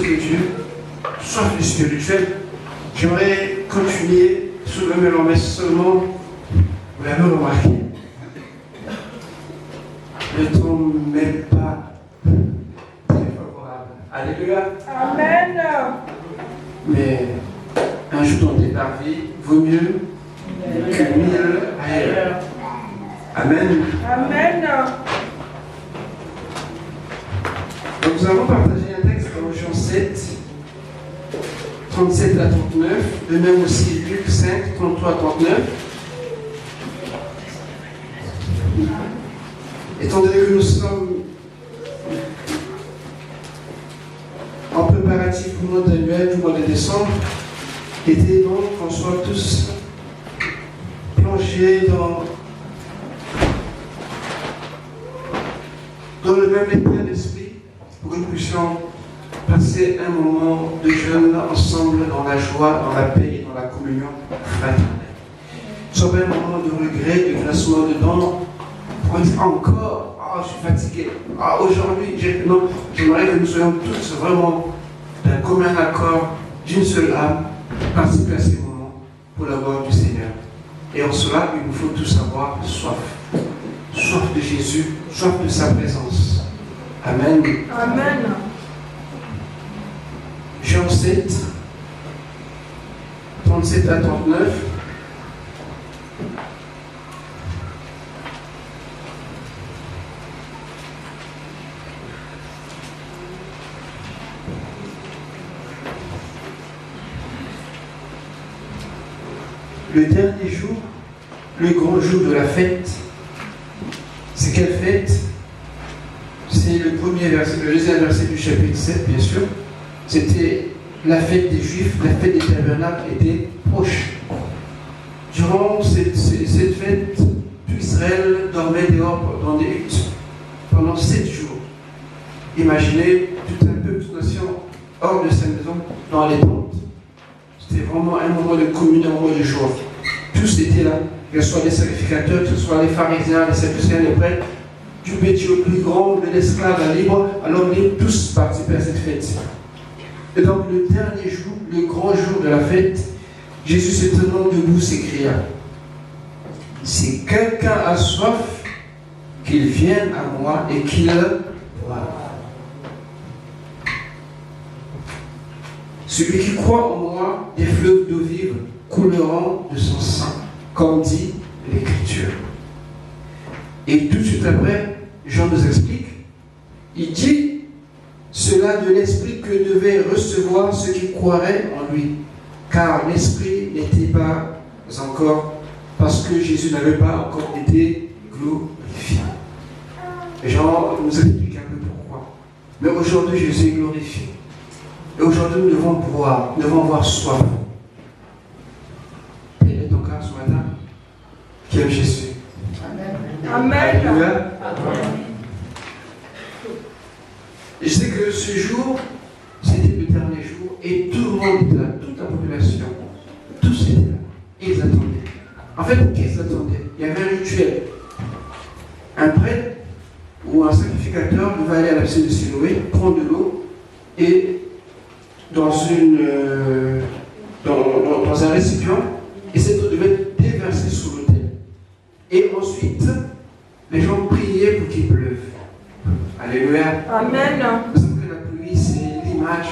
de Dieu, soif du spirituel. J'aimerais continuer sur le melon, mais seulement, vous l'avez remarqué, le temps n'est pas très favorable. Alléluia. Amen. Mais un jour dans tes vie vaut mieux que 1000 ailleurs. Amen. Amen. Donc nous allons partager un texte dans Jean 7, 37 à 39, de même aussi Luc 5, 33 à 39. Étant donné que nous sommes en préparatif pour notre annuel du mois de décembre, était donc qu'on soit tous plongés dans le même état d'esprit pour que nous puissions passer un moment de jeûne ensemble dans la joie, dans la paix et dans la communion fraternelle. Soit un moment de regret, de glacement dedans, pour dire encore, je suis fatigué, aujourd'hui, non, j'aimerais que nous soyons tous vraiment d'un commun accord, d'une seule âme, participer à ces moments pour la gloire du Seigneur. Et en cela, il nous faut tous avoir soif. Soif de Jésus, soif de sa présence. Amen. Amen. Jean 7, 37 à 39. Le dernier jour, le grand jour de la fête, c'est quelle fête? C'est le premier verset, le deuxième verset du chapitre 7, bien sûr. C'était la fête des Juifs, la fête des tabernacles était proche. Durant cette fête, tout Israël dormait dehors dans des huttes pendant 7 jours. Imaginez tout un peuple, toute nation hors de sa maison, dans les tentes. C'était vraiment un moment de communion, un moment de joie. Tous étaient là, que ce soit les sacrificateurs, que ce soit les pharisiens, les sadducéens, les prêtres, du petit au plus grand, de l'esclave à libre, à l'homme libre, tous participaient à cette fête. Et donc le dernier jour, le grand jour de la fête, Jésus se tenant debout s'écria: si quelqu'un a soif, qu'il vienne à moi et qu'il boive. Celui qui croit en moi, des fleuves d'eau vive couleront de son sang, comme dit l'Écriture. Et tout de suite après, Jean nous explique, il dit cela de l'esprit que devaient recevoir ceux qui croiraient en lui, car l'esprit n'était pas encore, parce que Jésus n'avait pas encore été glorifié. Jean nous explique un peu pourquoi. Mais aujourd'hui, Jésus est glorifié. Et aujourd'hui, nous devons boire, nous devons avoir soif. Quel est ton cas ce matin qui aime Jésus? Amen. Alléluia. Je sais que ce jour, c'était le dernier jour, et tout le monde était là, toute la population, tous étaient là, et ils attendaient. En fait, qu'est-ce qu'ils attendaient? Il y avait un rituel. Un prêtre ou un sacrificateur devait aller à la piscine de Siloé, prendre de l'eau, et dans un récipient, et cette eau devait être déversée sur l'autel. Et ensuite, les gens priaient pour qu'il pleuve. Alléluia. Amen. Vous savez que la pluie, c'est l'image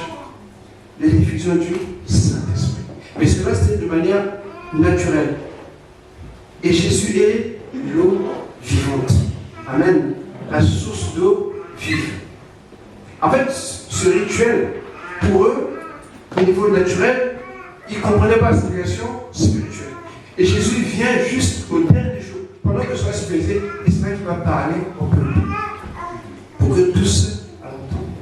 de la diffusion du Saint-Esprit. Mais cela, c'était de manière naturelle. Et Jésus est l'eau vivante. Amen. La source d'eau vive. En fait, ce rituel, pour eux, au niveau naturel, ils ne comprenaient pas la signification spirituelle. Et Jésus vient juste au dernier jour, pendant que cela se faisait, l'Esprit va parler au peuple. Pour que tous entendent.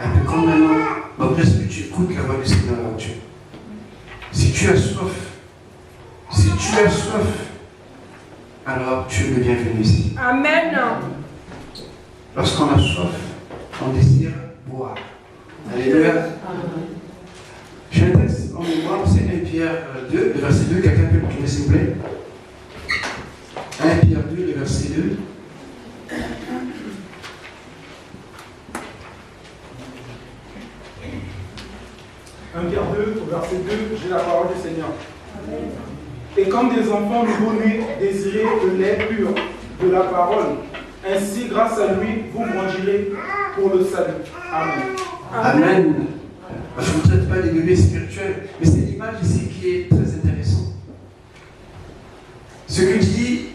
Un peu comme maintenant, malgré ce que tu écoutes la voix du Seigneur en Dieu. Si tu as soif, alors tu es le bienvenu ici. Amen. Lorsqu'on a soif, on désire boire. Alléluia. J'ai un texte en mémoire, c'est 1 Pierre 2, le verset 2. Quelqu'un peut me tourner s'il vous plaît? 1 Pierre 2, le verset 2. comme des enfants nouveau-nés, désirez le lait pur de la parole. Ainsi, grâce à lui, vous grandirez pour le salut. Amen. Amen. Je ne vous traite pas des bébés spirituels, mais c'est l'image ici qui est très intéressante. Ce que dit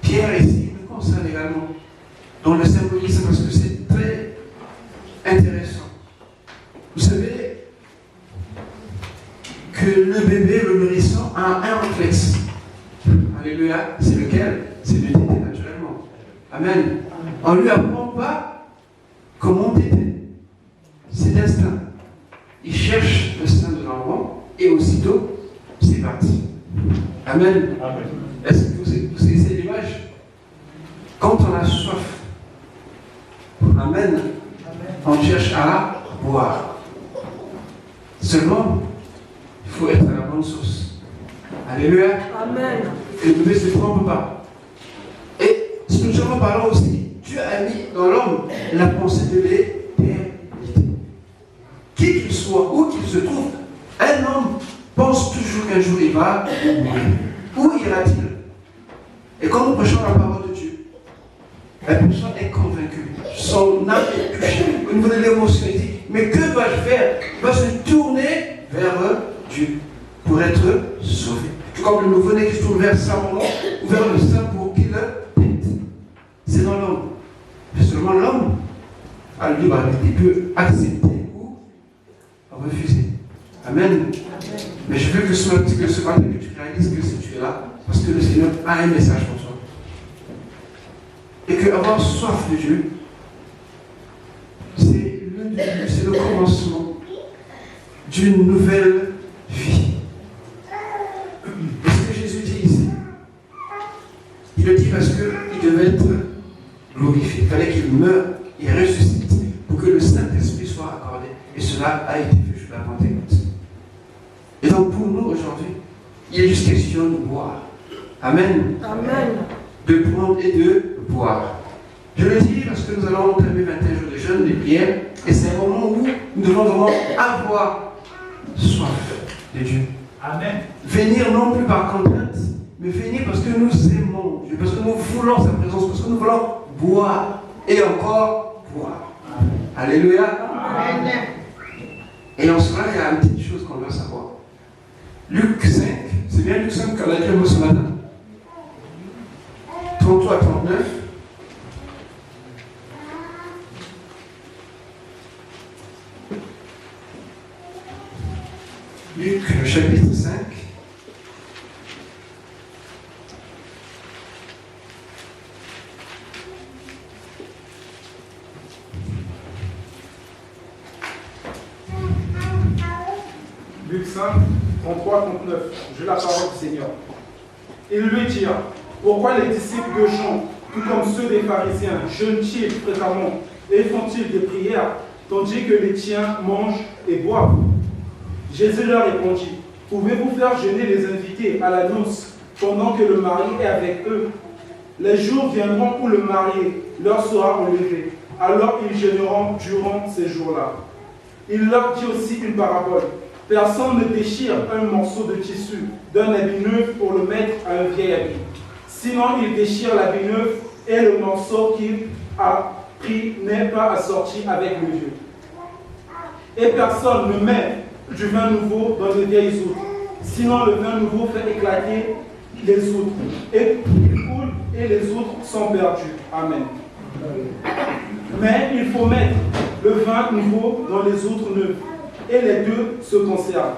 Pierre ici me concerne également, dans le symbolisme, parce que c'est très intéressant. Vous savez que le bébé, le nourrisson, a un réflexe. Alléluia. C'est lequel? C'est de téter naturellement. Amen. On ne lui apprend pas comment téter. C'est l'instinct. Il cherche le sein de l'enfant et aussitôt, c'est parti. Amen. Amen. Est-ce que vous saisissez l'image? Quand on a soif, Amen, on cherche à boire. Seulement, il faut être à la bonne source. Alléluia. Amen. Et le bébé ne se trompe pas. Et spirituellement parlant aussi, Dieu a mis dans l'homme la pensée de l'éternité. Qui qu'il soit, où qu'il se trouve, un homme pense toujours qu'un jour il va mourir. Où ira-t-il? Et quand nous prêchons la parole de Dieu, la personne est convaincue, son âme est touchée au niveau de l'émotion. Il dit, mais que va-je faire? Il va se tourner vers Dieu pour être sauvé. Tout comme le nouveau-né qui se tourne vers sa maman ou vers le sein pour qu'il pète. C'est dans l'homme. Mais seulement l'homme a le libre arbitre. Il peut accepter ou refuser. Amen. Mais je veux que ce matin que tu réalises que si tu es là, parce que le Seigneur a un message pour toi. Et qu'avoir soif de Dieu, c'est le début, c'est le commencement d'une nouvelle vie. Et ce que Jésus dit ici, il le dit parce qu'il devait être glorifié. Il fallait qu'il meure et ressuscite pour que le Saint-Esprit soit accordé. Et cela a été fait jusqu'à la Pentecôte. Et donc pour nous aujourd'hui, il est juste question de boire. Amen. Amen. De prendre et de boire. Je le dis parce que nous allons entamer 21 jours de jeûne, de prière, et c'est un moment où nous devons vraiment avoir soif de Dieu. Amen. Venir non plus par contrainte, mais venir parce que nous aimons Dieu, parce que nous voulons sa présence, parce que nous voulons boire et encore boire. Amen. Alléluia. Amen. Et en cela, il y a une petite chose qu'on doit savoir. Luc 5, c'est bien Luc 5 qu'on a dit ce matin. 33 à 39. Luc, le chapitre 5. Luc 5, 33, 39. J'ai la parole du Seigneur. Ils lui dirent, pourquoi les disciples de Jean, tout comme ceux des pharisiens, jeûnent-ils fréquemment et font-ils des prières, tandis que les tiens mangent et boivent? Jésus leur répondit, pouvez-vous faire jeûner les invités à la noce pendant que le mari est avec eux? Les jours viendront où le marié leur sera enlevé, alors ils jeûneront durant ces jours-là. Il leur dit aussi une parabole. Personne ne déchire un morceau de tissu d'un habit neuf pour le mettre à un vieil habit. Sinon, il déchire l'habit neuf et le morceau qu'il a pris n'est pas assorti avec le vieux. Et personne ne met du vin nouveau dans de vieilles outres. Sinon, le vin nouveau fait éclater les outres. Et il coule et les outres sont perdues. Amen. Mais il faut mettre le vin nouveau dans les outres neuves. Et les deux se conservent.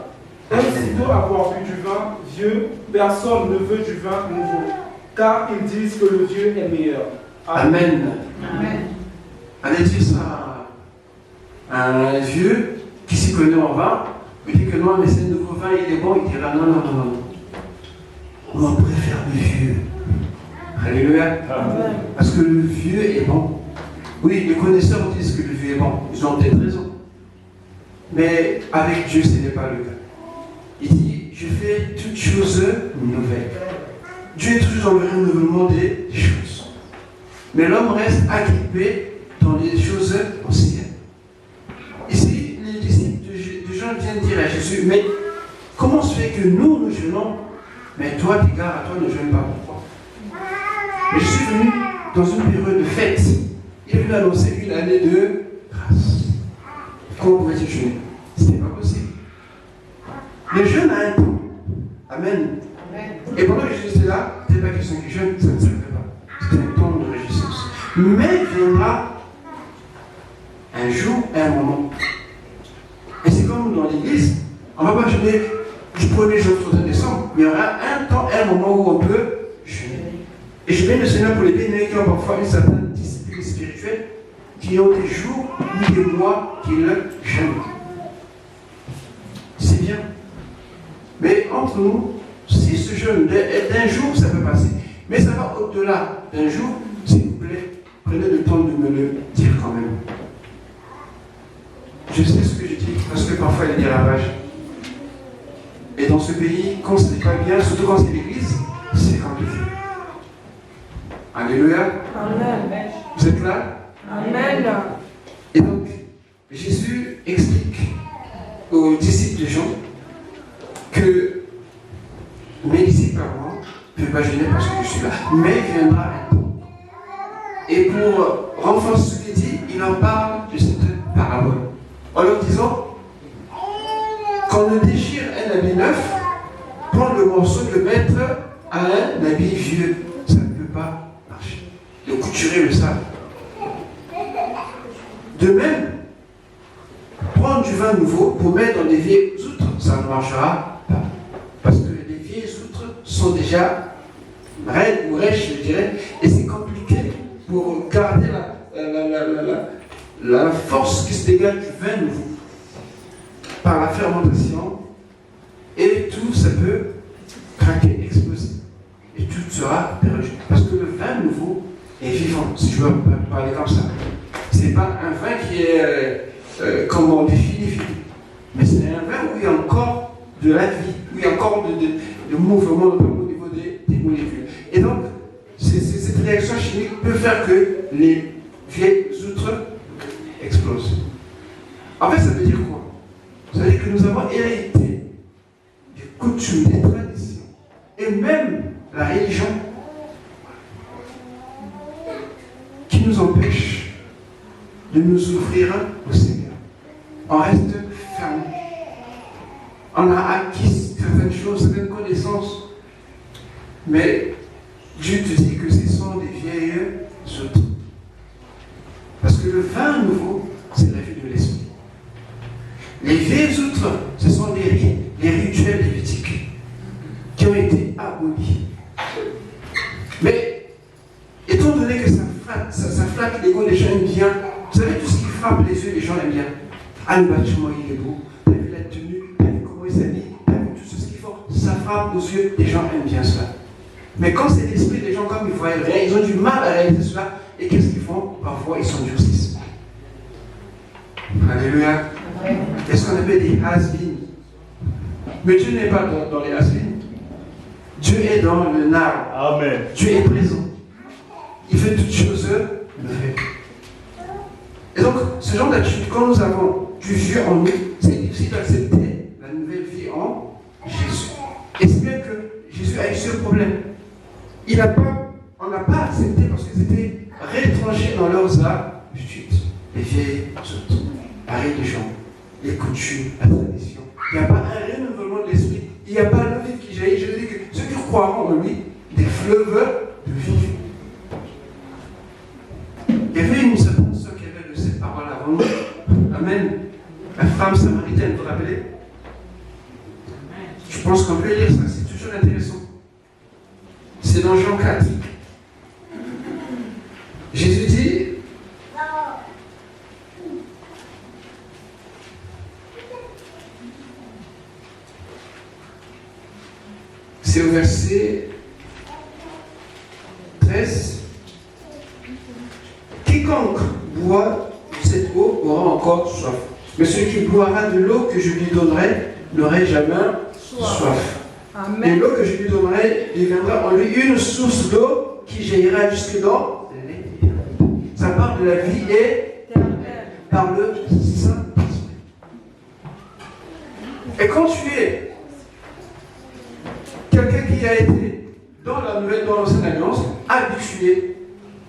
Et aussitôt avoir bu du vin vieux, personne ne veut du vin nouveau, car ils disent que le vieux est meilleur. Amen. Amen. Allez dire ça à un vieux qui s'y connaît en vin, il dit que non, mais c'est un nouveau vin, il est bon, il dira non. Moi, on préfère le vieux. Alléluia. Amen. Parce que le vieux est bon. Oui, les connaisseurs disent que le vieux est bon. Ils ont peut-être raison. Mais avec Dieu, ce n'est pas le cas. Il dit, je fais toutes choses nouvelles. Dieu est toujours dans le renouvellement des choses. Mais l'homme reste agrippé dans les choses anciennes. Ici, les disciples de Jean viennent dire à Jésus, mais comment se fait que nous jeûnons Mais toi, tes gars, à toi, ne jeûne pas. Pourquoi? Mais je suis venu dans une période de fête. Il est venu annoncer une année de grâce. Comment pouvait-il jeûner? Ce n'était pas possible. Le jeûne a un temps. Amen. Et pendant que Jésus était là, ce n'était pas question qu'il jeûne, ça ne servait pas. C'était un temps de réjouissance. Mais il viendra un jour et un moment. Et c'est comme dans l'église, on ne va pas jeûner du 1er jour au 31 décembre, mais il y aura un temps et un moment où on peut jeûner. Et je bénis le Seigneur pour les bénis qui ont parfois une certaine discipline spirituelle, qui ont des jours ou des mois qu'ils jeûnent. C'est bien. Mais entre nous, si ce jeûne d'un jour, ça peut passer. Mais ça va au-delà d'un jour, s'il vous plaît, prenez le temps de me le dire quand même. Je sais ce que je dis, parce que parfois il y a des ravages. Et dans ce pays, quand ce n'est pas bien, surtout quand c'est l'église, c'est compliqué. Alléluia. Amen. Vous êtes là? Amen. Et donc, Jésus explique aux disciples de Jean que mes disciples à moi ne peuvent pas jeûner parce que je suis là. Mais il viendra un temps. Et pour renforcer ce qu'il dit, il en parle de cette parabole. En leur disant qu'on ne déchire un habit neuf, prendre le morceau de le mettre à un habit vieux. Ça ne peut pas marcher. Le couturier le savent. De même, prendre du vin nouveau pour mettre dans des vieilles outres, ça ne marchera pas. Parce que les vieilles outres sont déjà raides ou rêches, je dirais, et c'est compliqué pour garder la force qui se dégage du vin nouveau par la fermentation, et tout ça peut craquer, exploser, et tout sera perdu. Parce que le vin nouveau est vivant, si je veux parler comme ça. C'est pas un vin qui est comme on définit, mais c'est un vin où il y a encore de la vie, où il y a encore de mouvement au niveau des molécules. Et donc, cette réaction chimique peut faire que les vieilles outres explosent. En fait, ça veut dire quoi? Ça veut dire que nous avons hérité des coutumes, des traditions, et même la religion qui nous empêche de nous ouvrir au Seigneur. On reste fermé. On a acquis certaines choses, certaines connaissances, mais Dieu te dit que ce sont des vieilles outres. Parce que le vin nouveau, c'est la vie de l'esprit. Les vieilles outres, ce sont les rituels lévitiques qui ont été abolis. Mais, étant donné que ça flatte l'ego, les gens aiment bien. Vous savez, tout ce qui frappe les yeux, les gens aiment bien. Ah, le bâtiment, il est beau. T'as vu la tenue, t'as vu comment il s'habille, t'as vu tout ce qu'ils font. Ça frappe aux yeux, les gens aiment bien cela. Mais quand c'est l'esprit des gens, comme ils voient rien, ils ont du mal à réaliser cela. Et qu'est-ce qu'ils font? Parfois, ils s'endurcissent. Alléluia. Qu'est-ce qu'on appelle des has-been? Mais Dieu n'est pas dans les has-been. Dieu est dans le now. Amen. Dieu est présent. Il fait toutes choses nouvelles. Et donc, ce genre d'attitude, quand nous avons du vieux en nous, c'est difficile d'accepter la nouvelle vie en Jésus. Et c'est bien que Jésus a eu ce problème. On n'a pas accepté parce qu'ils étaient rétranchés dans leurs habitudes. Les vieilles autres, la religion, les coutumes, la tradition. Il n'y a pas un renouvellement de l'esprit. Il n'y a pas l'eau vive qui jaillit. Je veux dire que ceux qui croiront en lui, des fleuves de vie. Il y avait une certaine sœur qui avait de cette parole avant nous. Amen. La femme samaritaine, vous vous rappelez? Je pense qu'on peut lire ça, c'est toujours intéressant. C'est dans Jean 4. Jésus dit, c'est au verset 13. Quiconque boit de cette eau aura encore soif. Mais celui qui boira de l'eau que je lui donnerai n'aurait jamais soif. Amen. Et l'eau que je lui donnerai deviendra en lui une source d'eau qui jaillira jusque dans l'éternité. Ça parle de la vie et par le Saint-Esprit. Et quand tu es quelqu'un qui a été dans l'ancienne alliance, habitué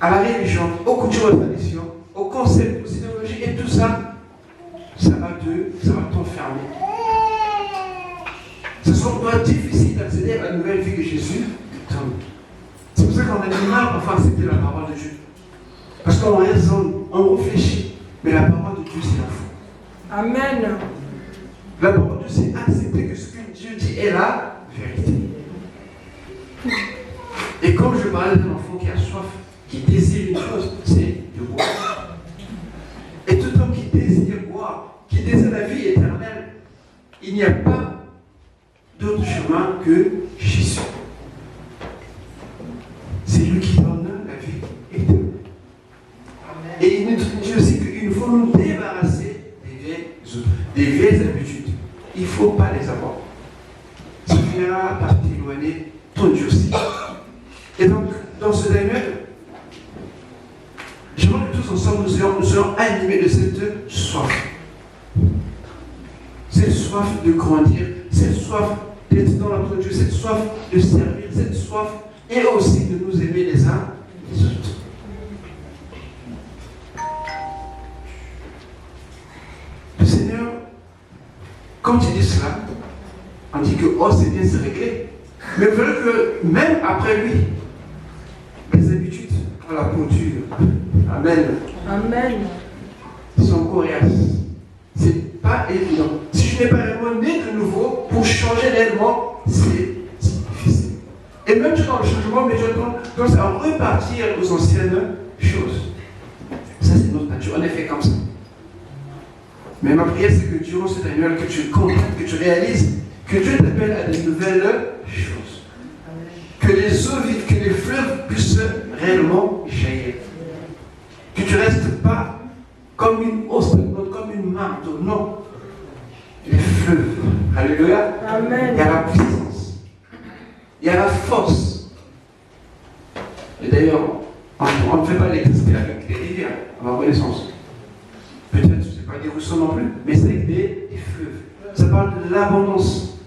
à la religion, aux coutumes, aux traditions, aux concepts, aux idéologies et tout ça, ça va t'enfermer. Ce sera difficile d'accéder à la nouvelle vie de Jésus. C'est pour ça qu'on a du mal pour accepter la parole de Dieu. Parce qu'on raisonne, on réfléchit, mais la parole de Dieu, c'est la foi. Amen. La parole de Dieu, c'est accepter que ce que Dieu dit est la vérité. Et comme je parlais d'un enfant qui a soif, qui désire une chose, c'est de boire. Et tout homme qui désire boire, qui désire la vie éternelle, il n'y a pas d'autre chemin que Jésus. C'est lui qui donne la vie éternelle. Et il nous dit aussi qu'il faut nous débarrasser des vieilles habitudes. Il ne faut pas les avoir. Ça finira par t'éloigner ton Dieu aussi. Et donc, dans ce Daniel, j'aimerais que tous ensemble nous soyons animés de cette soif. Cette soif de grandir, cette soif d'être dans notre Dieu, cette soif de servir, cette soif et aussi de nous aimer les uns les autres. Le Seigneur, quand il dit cela, on dit que oh c'est bien, c'est réglé. Mais vous voyez que même après lui, les habitudes ont la posture. Amen. Amen. Sont coriaces. C'est pas évident. Si je n'ai pas réellement né de nouveau, pour changer réellement, c'est difficile. Et même dans le changement, mais je pense à repartir aux anciennes choses. Ça, c'est notre nature. On est fait comme ça. Mais ma prière, c'est que durant cette année, que tu comprennes, que tu réalises que Dieu t'appelle à de nouvelles choses. Que les eaux vives, que les fleuves puissent réellement jaillir. Que tu ne restes pas comme une hausse, comme une marteau. Non. Les fleuves. Alléluia. Amen. Il y a la puissance. Il y a la force. Et d'ailleurs, on ne fait pas l'électricité avec les rivières, à ma connaissance. Peut-être, ce n'est pas des ruisseaux non plus, mais c'est avec des fleuves. Ça parle de l'abondance,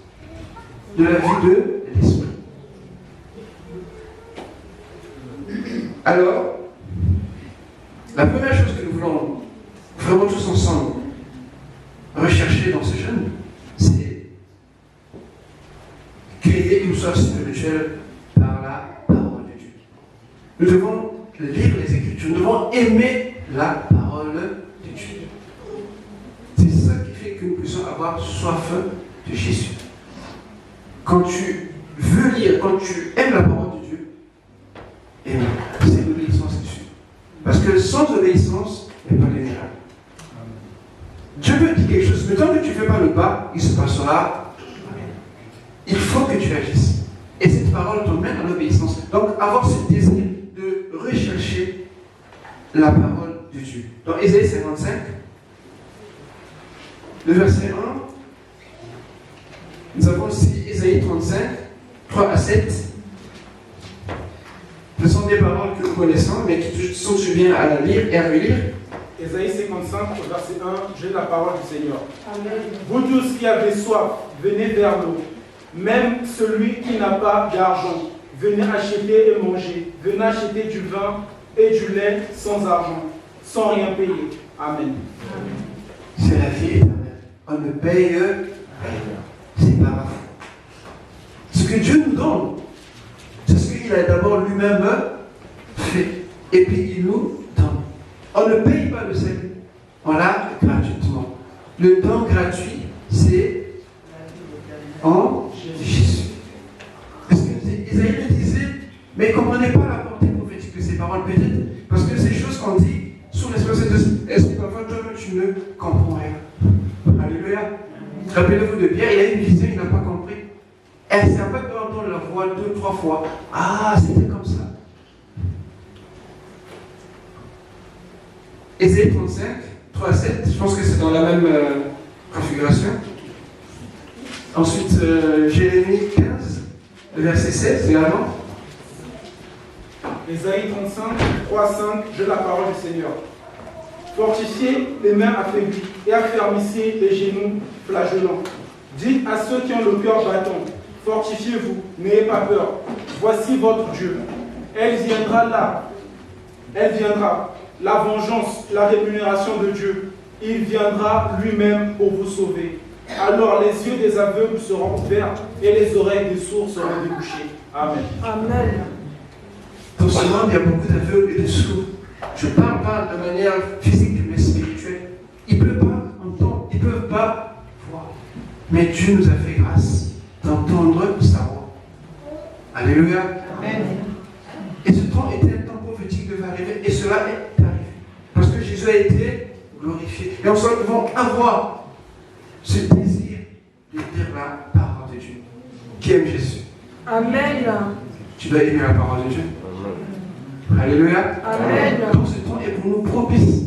de la vie de l'esprit. Alors, la première chose que nous voulons vraiment tous ensemble rechercher dans ce jeûne, c'est qu'il y ait une soif spirituelle par la parole de Dieu. Nous devons lire les Écritures, nous devons aimer la parole de Dieu. C'est ça qui fait que nous puissions avoir soif de Jésus. Quand tu veux lire, quand tu aimes la parole de Dieu, c'est l'obéissance dessus. Parce que sans obéissance, il n'y a pas de miracle. Dieu veut dire quelque chose, mais tant que tu ne fais pas le pas, il se passera rien. Il faut que tu agisses. Et cette parole t'emmène à l'obéissance. Donc, avoir ce désir de rechercher la parole de Dieu. Dans Ésaïe 55, le verset 1, nous avons aussi Ésaïe 35, 3 à 7. Ce sont des paroles que nous connaissons, mais qui sont bien à lire et à relire. Ésaïe 55, verset 1, j'ai la parole du Seigneur. Amen. Vous tous qui avez soif, venez vers l'eau. Même celui qui n'a pas d'argent, venez acheter et manger. Venez acheter du vin et du lait sans argent, sans rien payer. Amen. C'est la vie éternelle. On ne paye rien. C'est par la foi. Ce que Dieu nous donne, c'est ce qu'il a d'abord lui-même fait. Et puis il nous donne. On ne paye pas le salut. On l'a gratuitement. Le don gratuit, c'est en Jésus. Parce que Isaïe le disait, mais il ne comprenait pas la portée prophétique de ces paroles, peut-être, parce que ces choses qu'on dit sous l'espace de l'esprit, parfois toi-même tu ne comprends rien. Alléluia. Rappelez-vous de Pierre, il a eu une vision, il n'a pas compris. Elle s'est pas d'entendre la voix 2-3 fois. Ah, c'était comme ça. Ésaïe 35, 3 à 7, je pense que c'est dans la même configuration. Ensuite, Jérémie 15, le verset 7, également. Ésaïe 35, 3 à 5, j'ai la parole du Seigneur. Fortifiez les mains affaiblies et affermissez les genoux flagellants. Dites à ceux qui ont le cœur battant, fortifiez-vous, n'ayez pas peur. Voici votre Dieu. Elle viendra, la vengeance, la rémunération de Dieu. Il viendra lui-même pour vous sauver. Alors les yeux des aveugles seront ouverts et les oreilles des sourds seront débouchées. Amen. Amen. Dans ce monde, il y a beaucoup d'aveugles et de sourds. Je parle pas de manière physique, mais spirituelle. Ils ne peuvent pas entendre, ils ne peuvent pas voir. Mais Dieu nous a fait grâce d'entendre sa voix. Alléluia. Amen. Et ce temps était un temps prophétique devait arriver, et cela est arrivé. Parce que Jésus a été glorifié. Et ensemble, nous devons avoir ce désir de dire la parole de Dieu. Qui aime Jésus? Amen. Tu dois aimer la parole de Dieu. Alléluia. Amen. Donc ce temps est pour nous propice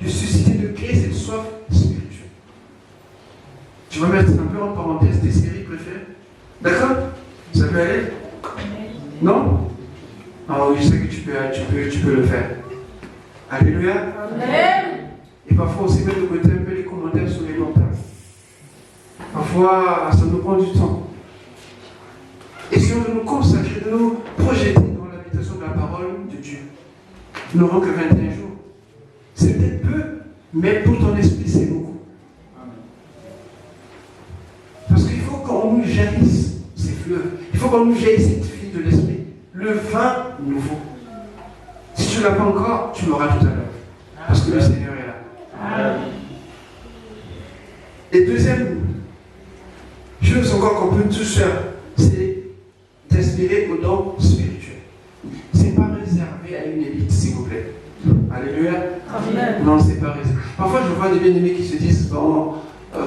de susciter, de créer cette soif spirituelle. Tu vas mettre un peu en parenthèse tes séries préférées. D'accord? Ça peut aller? Non? Ah oui, je sais que tu peux le faire. Alléluia. Amen. Et parfois aussi mettre de côté un peu les commentaires sur les portables. Parfois, ça nous prend du temps. Et si on veut nous consacrer, de nous projeter dans l'habitation de la parole de Dieu, nous n'aurons que 21 jours. C'est peut-être peu, mais pour ton esprit, c'est beaucoup. Parce qu'il faut qu'on nous jaillisse ces fleuves. Il faut qu'on nous jaillisse cette fille de l'esprit. Le vin nouveau. Si tu ne l'as pas encore, tu l'auras tout à l'heure. Parce que le Seigneur est là. Amen. Et deuxième chose encore qu'on peut tous faire, c'est d'aspirer aux dons spirituels. Ce n'est pas réservé à une élite, s'il vous plaît. Alléluia. Amen. Non, c'est pas réservé. Parfois, je vois des bien-aimés qui se disent, bon,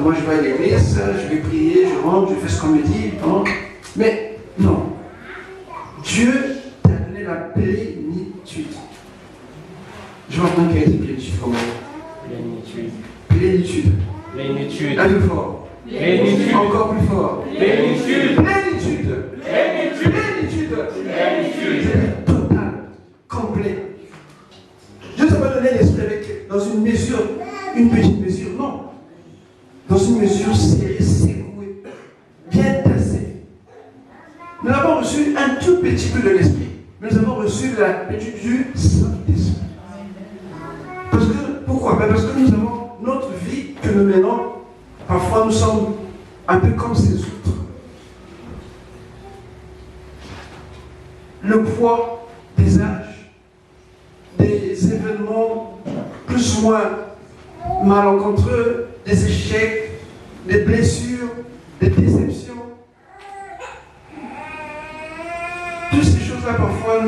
moi je vais à l'église, je vais prier, je rentre, je fais ce qu'on me dit. Bon. Mais non. Dieu t'a donné la plénitude. Je vois qu'il y a dit plénitude comment? Plénitude. Plénitude. Plénitude. Un peu fort. Plénitude. Encore plus fort. Plénitude. Plénitude. Plénitude. Plénitude. Plénitude. Total. Complet. Dieu ne t'a pas donné l'esprit avec, dans une mesure, une petite mesure, non. Dans une mesure serrée, secouée, bien tassée. Nous avons reçu un tout petit peu de l'esprit, mais nous avons reçu la plénitude du Saint-Esprit. Pourquoi? Parce que nous avons notre vie que nous menons. Parfois, nous sommes un peu comme ces autres. Le poids des âges, des événements plus ou moins malencontreux, des échecs, des blessures, des déceptions. Toutes ces choses-là, parfois,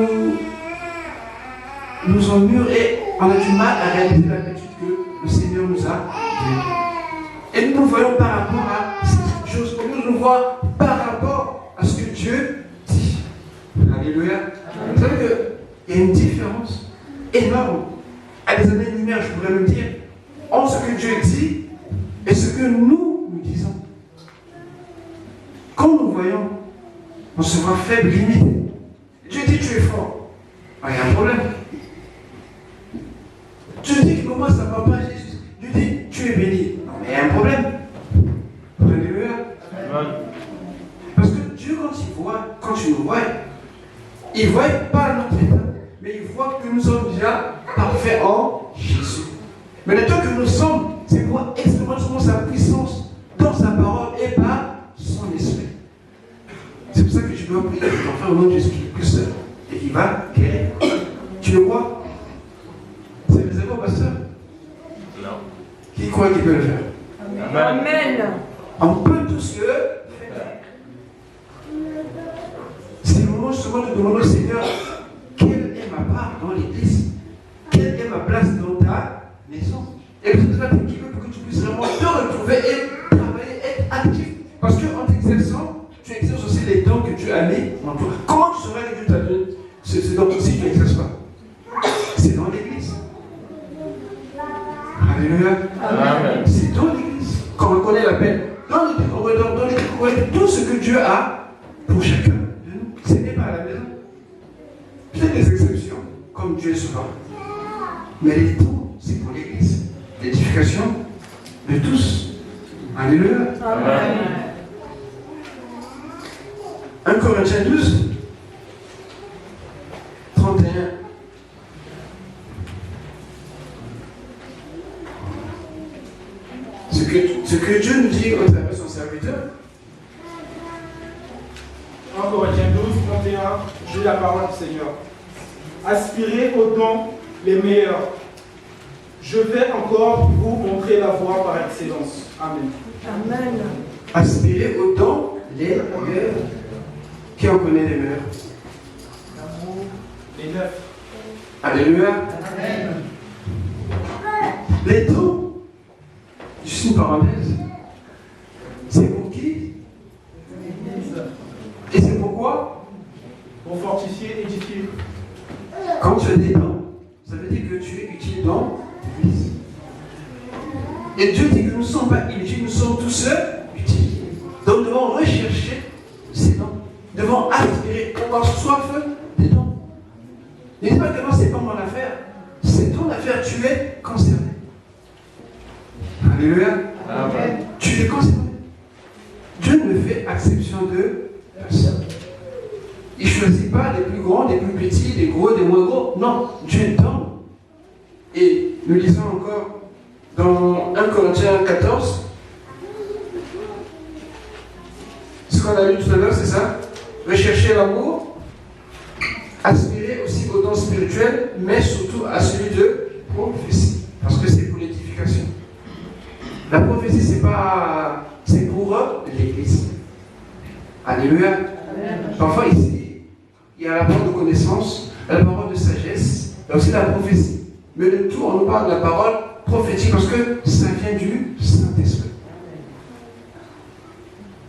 nous emmurent et on a du mal à réaliser la plénitude que le Seigneur nous a donnée. Et nous nous voyons par rapport à ces choses, nous nous voyons par rapport à ce que Dieu dit. Alléluia. Vous savez qu'il y a une différence énorme. À des années-lumière, je pourrais me dire, entre ce que Dieu dit et ce que nous disons. Quand nous voyons, on se voit faible, limité. Dieu dit, tu es fort. Il y a un problème. Tu dis que moi ça ne va pas, Jésus. Dieu dit, tu es béni. Non, mais il y a un problème. Alléluia. Parce que Dieu, quand tu nous vois, il ne voit pas notre état, mais il voit que nous sommes déjà parfaits en Jésus. Mais le temps que nous sommes, c'est pour expérimenter sa puissance dans sa parole et par son esprit. C'est pour ça que je dois prier pour l'enfant au nom de Jésus-Christ et qui va guérir. Tu le crois? C'est réservé au pasteur? Non. Qui croit qu'il peut le faire? Amen. On peut tous le faire. C'est le moment justement de demander au Seigneur, quelle est ma part dans l'église? Quelle est ma place dans ta maison? Et puis tu vas t'équiper pour que tu puisses vraiment te retrouver et travailler, être actif. Parce qu'en t'exerçant, tu exerces aussi les dons que Dieu a mis en toi. Comment tu sauras que Dieu t'a donné ce don si tu n'exerces pas? C'est dans l'église. Alléluia. Amen. C'est dans l'église qu'on reconnaît l'appel. Dans l'église, tout ce que Dieu a pour chacun de nous. Ce n'est pas à la maison. Peut-être des exceptions, comme Dieu est souvent. Mais les dons, c'est pour l'église. L'édification de tous. Alléluia. Amen. 1 Corinthiens 12, 31. Ce que Dieu nous dit au travers de son serviteur. 1 Corinthiens 12, 31, j'ai la parole du Seigneur. Aspirez aux dons les meilleurs. Je vais encore vous montrer la voie par excellence. Amen. Amen. Aspirez aux dons les meilleurs. Qui en connaît les meilleurs? Les 9. Alléluia. Amen. Les dons, juste une parenthèse, c'est pour qui? Et c'est pourquoi? Pour fortifier, édifier. Quand tu as des dons, ça veut dire que tu es utile dans l'Église. Et Dieu dit que nous ne sommes pas inutiles, nous sommes tous utiles. Donc nous devons rechercher ces dons. Nous devons aspirer, avoir soif des dons. Ne dis pas que non, c'est pas mon affaire. C'est ton affaire, tu es concerné. Alléluia. Amen. Tu es concerné. Dieu ne fait exception de personne. Il ne choisit pas les plus grands, les plus petits, les gros, les moins gros. Non, Dieu donne. Et nous lisons encore dans 1 Corinthiens 14. Ce qu'on a lu tout à l'heure, c'est ça. Rechercher l'amour, aspirer aussi aux dons spirituels, mais surtout à celui de prophétie. Parce que c'est pour l'édification. La prophétie, c'est pour l'Église. Alléluia. Parfois ici, il y a la parole de connaissance, la parole de sagesse, il y a aussi la prophétie. Mais le tout, on nous parle de la parole prophétique parce que ça vient du Saint-Esprit.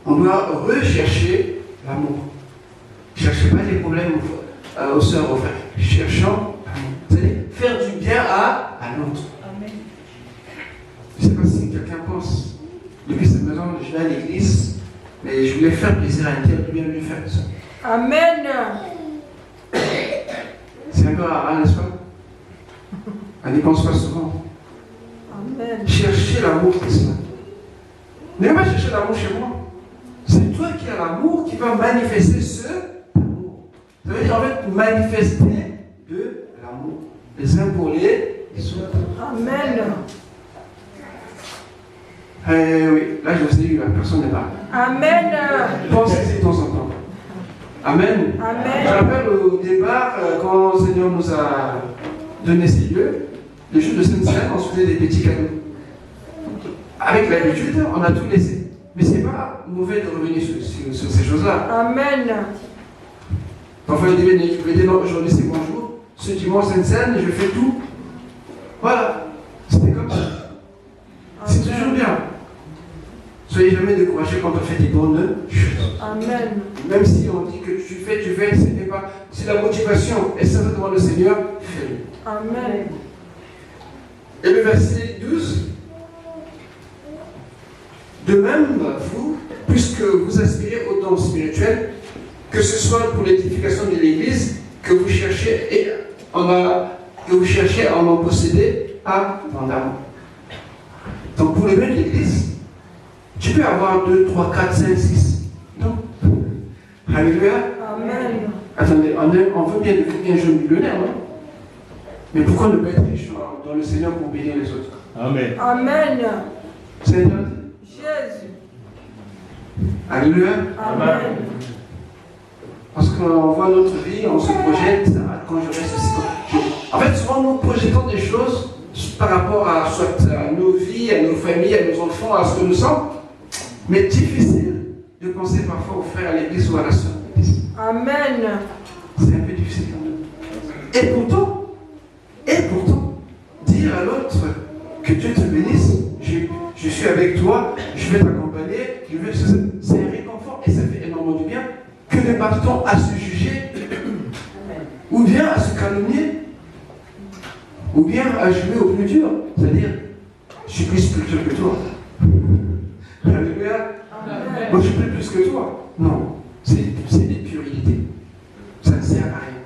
On doit rechercher l'amour. Ne cherchez pas les problèmes aux sœurs, aux frères. Cherchons l'amour. C'est-à-dire faire du bien à l'autre. Je ne sais pas si quelqu'un pense, depuis cette maison, je vais à l'église, mais je voulais faire plaisir à un tel, bien lui faire ça. Amen. C'est un peu rare, n'est-ce pas? On n'y pense pas souvent. Amen. Chercher l'amour, c'est ça. Ne pas chercher l'amour chez moi. C'est toi qui as l'amour qui va manifester ce amour. Ça veut dire en fait manifester de l'amour. Les uns pour les autres. Amen. Oui, là je vous ai eu, la personne n'est pas. Amen. Pensez-y de temps en temps. Amen. Amen. Je rappelle au départ, quand le Seigneur nous a donné ces lieux, les jours de Sainte-Céleste, on se faisait des petits cadeaux. Avec l'habitude, on a tout laissé. Mais ce n'est pas mauvais de revenir sur ces choses-là. Amen. Parfois, il dit non, aujourd'hui c'est mon jour. Ce dimanche, Sainte-Céleste, je fais tout. Voilà. C'était comme ça. C'est toujours bien. Soyez jamais découragés quand on fait des bonnes choses. Amen. Même si on dit que tu fais, ce n'est pas. Si la motivation est sincère devant le Seigneur, fais-le. Amen. Et le verset 12. De même, vous, puisque vous aspirez aux dons spirituels, que ce soit pour l'édification de l'Église, que vous cherchez à en posséder abondamment. Donc pour le bien de l'Église, tu peux avoir 2, 3, 4, 5, 6. Non. Alléluia. Amen. Attendez, on veut bien devenir un jeune millionnaire, non? Mais pourquoi ne pas être riche dans le Seigneur pour bénir les autres? Amen. Amen. Seigneur. Jésus. Alléluia. Amen. Parce qu'on voit notre vie, on se projette quand je reste ici. En fait, souvent nous projetons des choses par rapport à soit à nos vies, à nos familles, à nos enfants, à ce que nous sommes. Mais difficile de penser parfois aux frères à l'église ou à la sœur. Amen. C'est un peu difficile quand même. Et pourtant, dire à l'autre que Dieu te bénisse, je suis avec toi, je vais t'accompagner, c'est un réconfort et ça fait énormément de bien. Que ne part-on à se juger, ou bien à se calomnier, ou bien à jouer au plus dur, c'est-à-dire, je suis plus spirituel que toi. Alléluia. Moi, je suis plus que toi. Non, c'est des puérités. Ça ne sert à rien.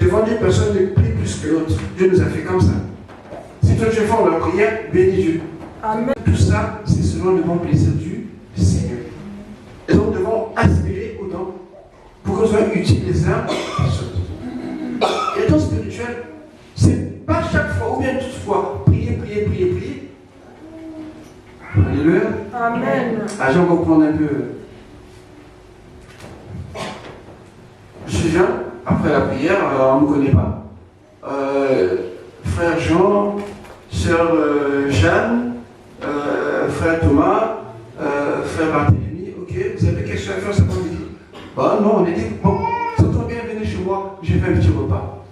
Devant Dieu, personne ne prie plus que l'autre. Dieu nous a fait comme ça. Si toi tu fais la prière, bénis Dieu. Amen. Tout ça, c'est selon le bon plaisir du Seigneur. Et donc, nous devons aspirer aux dons. soient utiles les uns les autres. Et le don spirituel, c'est pas chaque fois, ou bien toutefois, prier. Alléluia. Amen. Ah, j'en comprends un peu. Je suis jeune, après la prière, on ne me connaît pas. Frère Jean, sœur Jeanne, frère Thomas, frère Barthélemy, ok, vous avez quelque chose à faire cet après-midi? Bah non, on est dit, bon, ça tombe bien, venez chez moi, j'ai fait un petit repas.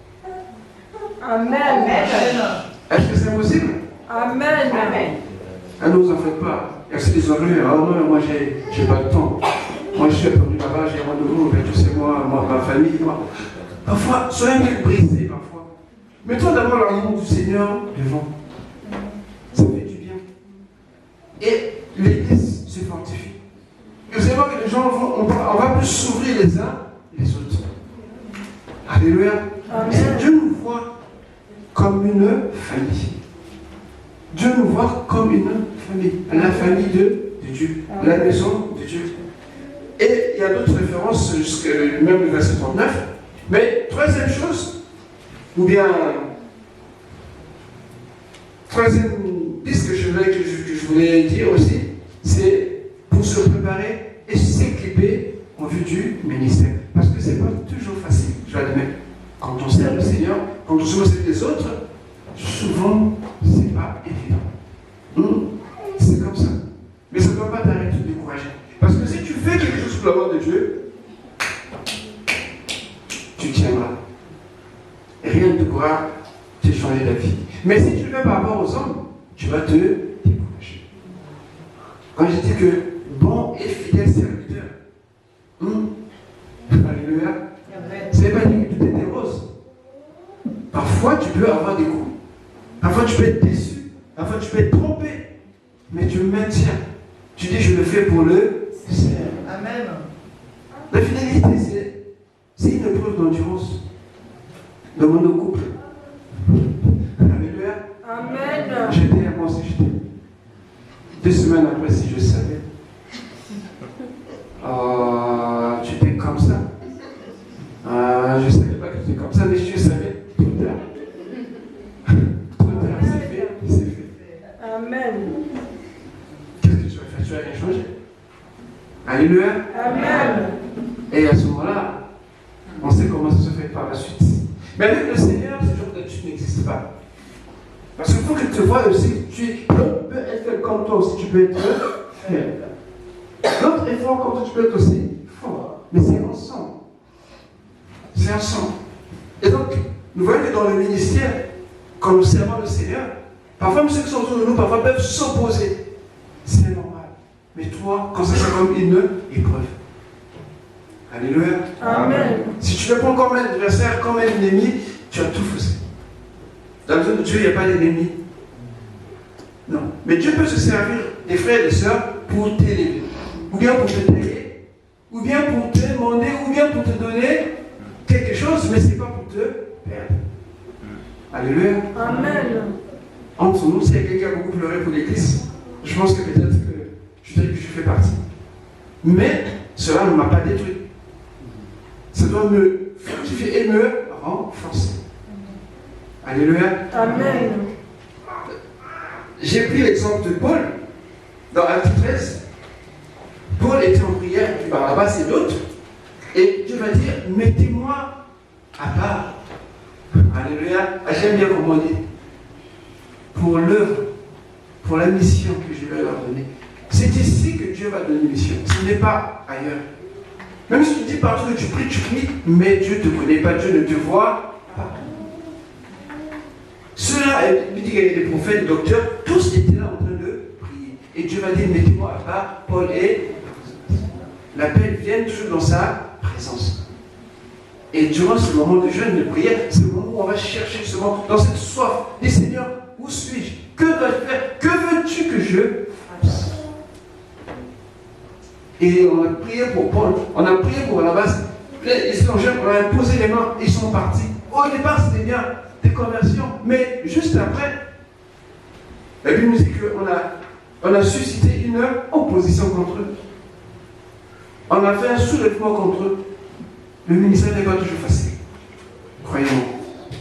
Amen. Est-ce que c'est possible? Amen. Ah non, vous en faites pas. Il y a des ennuis. Ah non, moi j'ai pas le temps. Moi je suis attendu là-bas, j'ai rendez-vous avec tu sais moi, ma famille. Moi. Parfois, soyez un peu brisé parfois. Mets-toi d'abord l'amour du Seigneur devant. Ça fait du bien. Et l'église se fortifie. Et vous allez voir que les gens on va plus s'ouvrir les uns les autres. Alléluia. Amen. Dieu nous voit comme une famille. Dieu nous voit comme une famille, la famille de Dieu, la maison de Dieu. Et il y a d'autres références jusqu'à même le verset 39. Mais troisième chose, ou bien troisième piste que je voulais dire aussi, c'est pour se préparer et s'équiper en vue du ministère. Parce que c'est pas toujours facile, je l'admets. Quand on sert le Seigneur, quand on se voit les autres, souvent, c'est pas évident. C'est comme ça. Mais ça ne doit pas t'arrêter de te décourager. Parce que si tu fais quelque chose pour l'amour de Dieu, tu tiendras. Et rien ne te pourra te changer la vie. Mais si tu le fais par rapport aux hommes, tu vas te décourager. Quand je dis que bon et fidèle serviteur, alléluia, ça ne veut pas dire que tout était rose. Parfois, tu peux avoir des coups. Parfois, tu peux être déçu. Parfois, tu peux être trompé. Mais tu maintiens. Tu dis, je le fais pour le Seigneur. Amen. La fidélité, c'est une épreuve d'endurance dans mon couple. Alléluia. Amen. J'étais à moi aussi, j'étais. 2 semaines après, si je savais. Tu étais comme ça. Je ne savais pas que tu étais comme ça, mais je savais tout tard. C'est fait. Amen. Qu'est-ce que tu vas faire? Tu vas rien changer. Alléluia. Amen. Et à ce moment-là, on sait comment ça se fait par la suite. Mais avec le Seigneur, ce genre d'attitude n'existe pas. Parce qu'il faut que tu vois aussi que l'autre peut être faible comme toi aussi, tu peux être faible. L'autre est fort comme toi, tu peux être aussi fort. Mais c'est ensemble. C'est ensemble. Et donc, nous voyons que dans le ministère, quand nous servons le Seigneur, parfois, ceux qui sont autour de nous, parfois peuvent s'opposer. C'est normal. Mais toi, quand c'est comme une épreuve. Alléluia. Amen. Si tu ne prends comme un adversaire, comme un ennemi, tu as tout faussé. Dans le de Dieu, il n'y a pas d'ennemi. Non. Mais Dieu peut se servir des frères et des sœurs pour t'élever. Ou bien pour te tailler. Ou bien pour te demander. Ou bien pour te donner quelque chose, mais ce n'est pas pour te perdre. Alléluia. Amen. Entre nous, s'il y a quelqu'un qui a beaucoup pleuré pour l'église, je pense que peut-être que je dirais que je fais partie. Mais cela ne m'a pas détruit. Ça doit me fortifier et me renforcer. Alléluia. Amen. J'ai pris l'exemple de Paul dans Acte 13. Paul était en prière du Barnabas et d'autres. Et Dieu va dire, mettez-moi à part. Alléluia. J'aime bien comment on dit. Pour l'œuvre, pour la mission que je vais leur donner. C'est ici que Dieu va donner une mission. Ce n'est pas ailleurs. Même si tu dis partout que tu pries, mais Dieu ne te connaît pas, Dieu ne te voit pas. Ceux-là, il dit qu'il y avait des prophètes, des docteurs, tous étaient là en train de prier. Et Dieu va dire, mettez-moi à part Paul et l'appel vient toujours dans sa présence. Et durant ce moment de jeûne, de prière, c'est le moment où on va chercher justement dans cette soif. Dis Seigneur, où suis-je? Que dois-je faire? Que veux-tu que je fasse? Et on a prié pour Paul, on a prié pour Barnabas. Ils sont jeunes, on a imposé les mains, ils sont partis. Au départ, c'était bien, des conversions, mais juste après, la Bible nous dit qu'on a suscité une opposition contre eux. On a fait un soulèvement contre eux. Le ministère n'est pas toujours facile. Croyez-moi.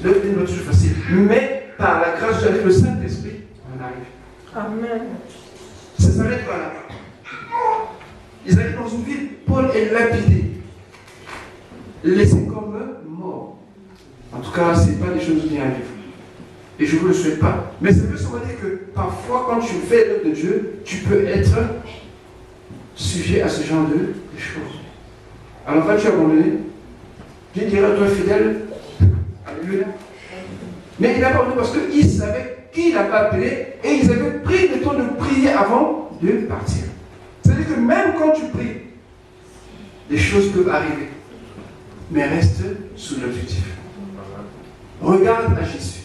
Le ministère n'est pas toujours facile. Mais par la grâce avec le Saint-Esprit, on arrive. Amen. Ça s'arrête pas là. Ils arrivent dans une ville, Paul est lapidé. Laissé comme mort. En tout cas, ce n'est pas des choses bien à vivre. Et je ne vous le souhaite pas. Mais ça veut seulement dire que parfois, quand tu fais l'œuvre de Dieu, tu peux être sujet à ce genre de choses. Alors, vas-tu abandonner? Dieu dira, toi fidèle, alléluia. Mais il a abandonné parce qu'il savait qui l'a pas appelé et ils avaient pris le temps de prier avant de partir. C'est-à-dire que même quand tu pries, des choses peuvent arriver. Mais reste sous l'objectif. Regarde à Jésus.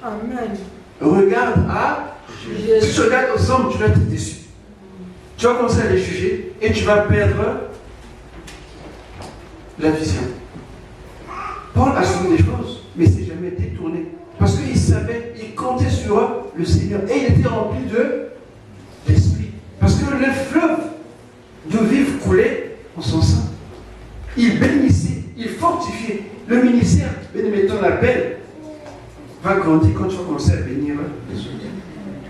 Amen. Regarde à Jésus. Si tu regardes aux hommes, tu vas être déçu. Tu vas commencer à les juger et tu vas perdre la vision. Paul a sauvé des choses, mais il ne s'est jamais détourné. Parce qu'il savait, il comptait sur le Seigneur. Et il était rempli d'esprit. Parce que le fleuve de vivre coulait en son sein. Il bénissait, il fortifiait. Le ministère, bénémettons l'appel, va grandir quand tu vas commencer à bénir les autres.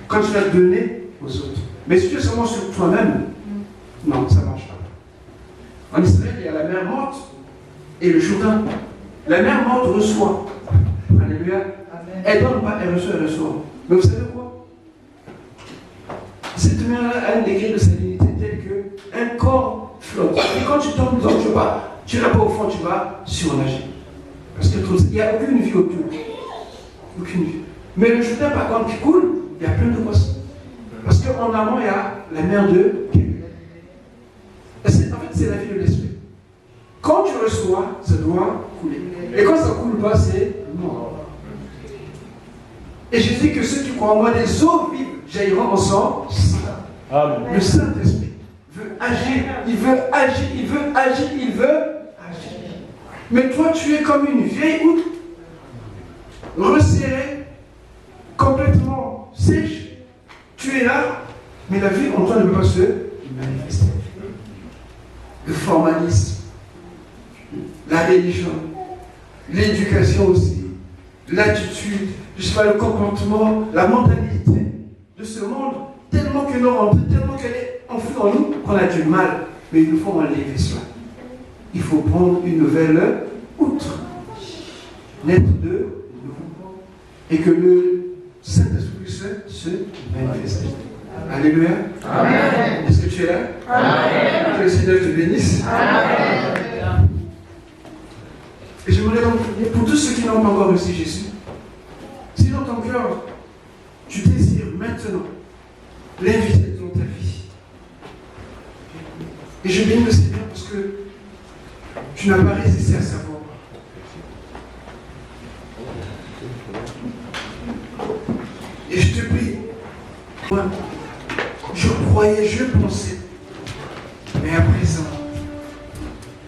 Quand tu vas donner aux autres. Mais si tu es seulement sur toi-même, non, ça ne marche pas. En Israël, il y a la mer morte et le Jourdain. La mer morte reçoit. Alléluia. Elle ne donne pas, elle reçoit, elle reçoit. Mais vous savez quoi? Cette mer-là a un degré de salinité tel qu'un corps flotte. Et quand tu tombes dans le bas, tu n'iras pas au fond, tu vas surnager. Parce qu'il n'y a aucune vie autour. Aucune vie. Mais le Jourdain, par contre, qui coule, il y a plein de poissons. Parce qu'en amont, il y a la mer de Québec. En fait, c'est la vie de l'esprit. Quand tu reçois, ça doit couler. Et quand ça ne coule pas, c'est mort. Et je dis que ceux qui croient en moi, les eaux vives jailliront ensemble. Le Saint-Esprit veut agir, il veut agir, il veut agir, il veut agir. Mais toi, tu es comme une vieille outre, resserrée, complètement sèche. Tu es là, mais la vie en toi ne peut pas se manifester. Le formalisme, la religion, l'éducation aussi, l'attitude, je sais pas, le comportement, la mentalité de ce monde, tellement que nous rentrons, tellement qu'elle est enfouie en nous, qu'on a du mal. Mais il nous faut enlever cela. Il faut prendre une nouvelle outre, naître de nouveau, et que le Saint-Esprit se manifeste. Alléluia. Amen. Est-ce que tu es là? Amen. Que le Seigneur te bénisse. Amen. Et je voudrais donc prier pour tous ceux qui n'ont pas encore reçu Jésus. Si dans ton cœur, tu désires maintenant l'inviter dans ta vie. Et je bénis le Seigneur parce que tu n'as pas résisté à sa voix. Et je te prie, moi, je croyais, je pensais, mais à présent,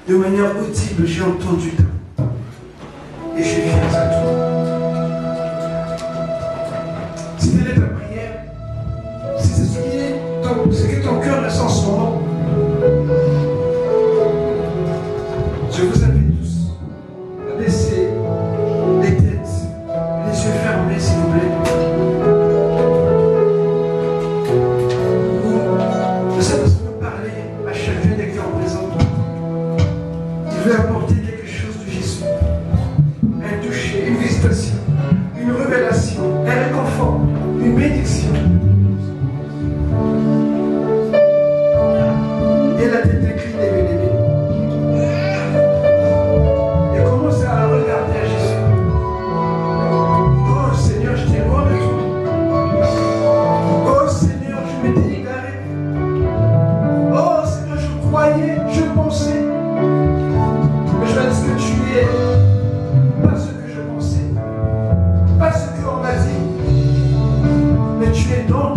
de manière audible, j'ai entendu ta voix. Et je viens à toi. Si telle est ta prière, si c'est ce que ton cœur ressent en ce moment, je vous invite tous à baisser les têtes, les yeux fermés, s'il vous plaît. Le Saint-Esprit veut parler à chacun des cœurs présents. Il veut apporter quelque chose de Jésus. Un toucher, une visitation, une révélation, un réconfort, une bénédiction. Et la tête inclinée, bien-aimée. Et commence à regarder à Jésus. Oh Seigneur, je t'ai loin de toi. Oh Seigneur, je m'étais égaré. Oh Seigneur, je croyais, je pensais. Mais je vais dire que tu es pas ce que je pensais, pas ce qu'on m'a dit, mais tu es dans